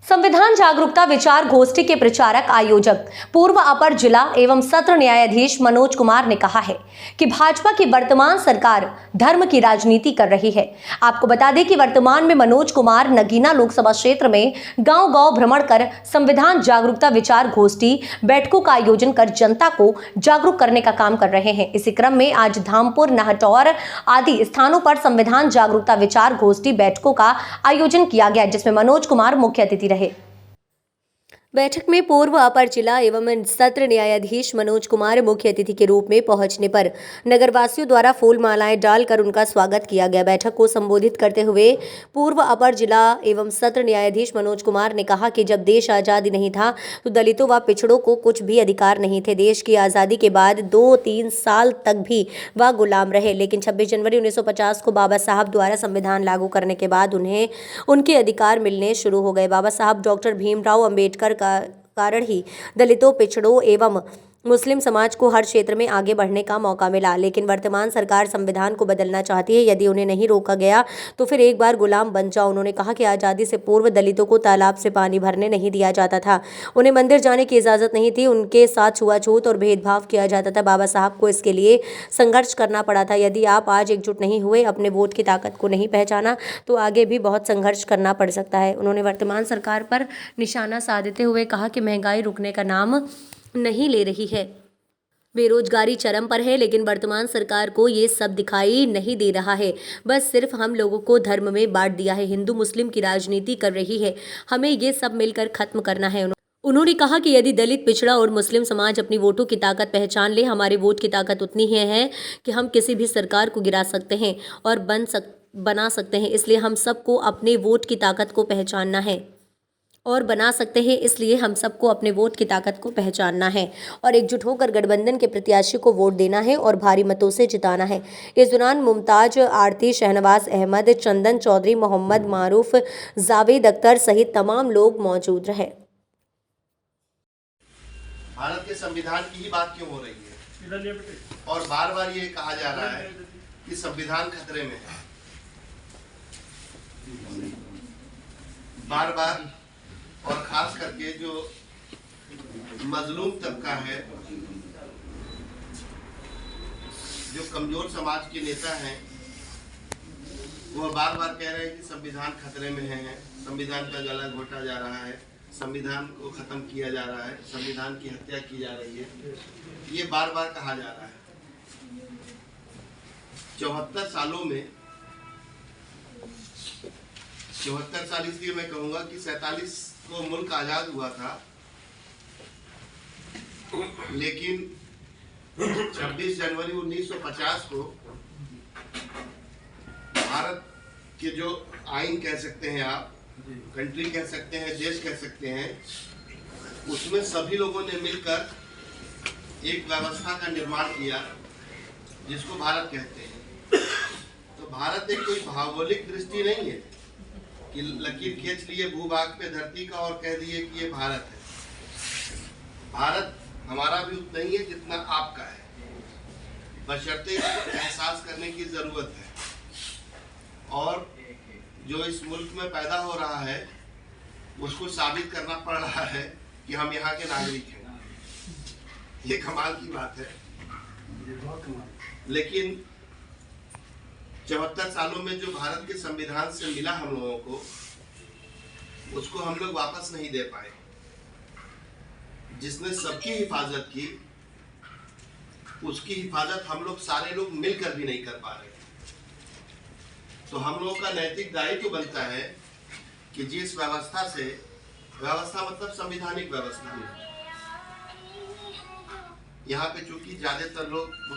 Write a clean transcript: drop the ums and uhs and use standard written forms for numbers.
संविधान जागरूकता विचार गोष्ठी के प्रचारक आयोजक पूर्व अपर जिला एवं सत्र न्यायाधीश मनोज कुमार ने कहा है कि भाजपा की वर्तमान सरकार धर्म की राजनीति कर रही है। आपको बता दें कि वर्तमान में मनोज कुमार नगीना लोकसभा क्षेत्र में गांव-गांव भ्रमण कर संविधान जागरूकता विचार गोष्ठी बैठकों का आयोजन कर जनता को जागरूक करने का काम कर रहे हैं। इसी क्रम में आज धामपुर, नाहटौर आदि स्थानों पर संविधान जागरूकता विचार गोष्ठी बैठकों का आयोजन किया गया, जिसमें मनोज कुमार मुख्य अतिथि रहे। बैठक में पूर्व अपर जिला एवं सत्र न्यायाधीश मनोज कुमार मुख्य अतिथि के रूप में पहुंचने पर नगरवासियों द्वारा फूल मालाएं डालकर उनका स्वागत किया गया। बैठक को संबोधित करते हुए पूर्व अपर जिला एवं सत्र न्यायाधीश मनोज कुमार ने कहा कि जब देश आज़ादी नहीं था तो दलितों व पिछड़ों को कुछ भी अधिकार नहीं थे। देश की आज़ादी के बाद 2-3 साल तक भी वह गुलाम रहे, लेकिन 26 जनवरी 1950 को बाबा साहब द्वारा संविधान लागू करने के बाद उन्हें उनके अधिकार मिलने शुरू हो गए। बाबा साहब डॉक्टर भीमराव अंबेडकर कारण ही दलितों, पिछड़ों एवं मुस्लिम समाज को हर क्षेत्र में आगे बढ़ने का मौका मिला, लेकिन वर्तमान सरकार संविधान को बदलना चाहती है। यदि उन्हें नहीं रोका गया तो फिर एक बार गुलाम बन जाओ। उन्होंने कहा कि आज़ादी से पूर्व दलितों को तालाब से पानी भरने नहीं दिया जाता था, उन्हें मंदिर जाने की इजाज़त नहीं थी, उनके साथ छुआछूत और भेदभाव किया जाता था। बाबा साहब को इसके लिए संघर्ष करना पड़ा था। यदि आप आज एकजुट नहीं हुए, अपने वोट की ताकत को नहीं पहचाना, तो आगे भी बहुत संघर्ष करना पड़ सकता है। उन्होंने वर्तमान सरकार पर निशाना साधते हुए कहा कि महंगाई रुकने का नाम नहीं ले रही है, बेरोजगारी चरम पर है, लेकिन वर्तमान सरकार को ये सब दिखाई नहीं दे रहा है। बस सिर्फ हम लोगों को धर्म में बांट दिया है, हिंदू मुस्लिम की राजनीति कर रही है। हमें ये सब मिलकर खत्म करना है। उन्होंने कहा कि यदि दलित, पिछड़ा और मुस्लिम समाज अपनी वोटों की ताकत पहचान ले, हमारे वोट की ताकत उतनी ही है कि हम किसी भी सरकार को गिरा सकते हैं और बना सकते हैं। इसलिए हम सबको अपने वोट की ताकत को पहचानना है और बना सकते हैं। इसलिए हम सबको अपने वोट की ताकत को पहचानना है और एकजुट होकर गठबंधन के प्रत्याशी को वोट देना है और भारी मतों से जिताना है। इस दौरान मुमताज आरती, शहनवाज अहमद, चंदन चौधरी, मोहम्मद मारूफ, जावेद अख्तर सहित तमाम लोग मौजूद रहे। भारत के संविधान की ही बात क्यों हो रही है और बार बार ये कहा जा रहा है कि संविधान खतरे में है? बार बार, और खास करके जो मजलूम तबका है, जो कमजोर समाज के नेता हैं, वो बार बार कह रहे हैं कि संविधान खतरे में है, संविधान का गला घोटा जा रहा है, संविधान को खत्म किया जा रहा है, संविधान की हत्या की जा रही है। ये बार बार कहा जा रहा है। 74 सालों में, 74 साल इसलिए मैं कहूंगा कि 47 को मुल्क आजाद हुआ था, लेकिन 26 जनवरी 1950 को भारत के जो आइन कह सकते हैं आप, कंट्री कह सकते हैं, देश कह सकते हैं, उसमें सभी लोगों ने मिलकर एक व्यवस्था का निर्माण किया जिसको भारत कहते हैं। तो भारत एक कोई भौगोलिक दृष्टि नहीं है कि लकीर खींच लिए भूभाग पे धरती का और कह दिए कि ये भारत है। भारत हमारा भी उतना ही है जितना आपका है, बशर्ते इसको एहसास करने की जरूरत है। और जो इस मुल्क में पैदा हो रहा है उसको साबित करना पड़ रहा है कि हम यहाँ के नागरिक हैं। ये कमाल की बात है। लेकिन 74 सालों में जो भारत के संविधान से मिला हम लोगों को, उसको हम लोग वापस नहीं दे पाए। जिसने सबकी हिफाजत की, उसकी हिफाजत हम लोग सारे लोग मिलकर भी नहीं कर पा रहे। तो हम लोगों का नैतिक दायित्व बनता है कि जिस व्यवस्था से, व्यवस्था मतलब संवैधानिक व्यवस्था, यहाँ पे चूंकि ज्यादातर लोग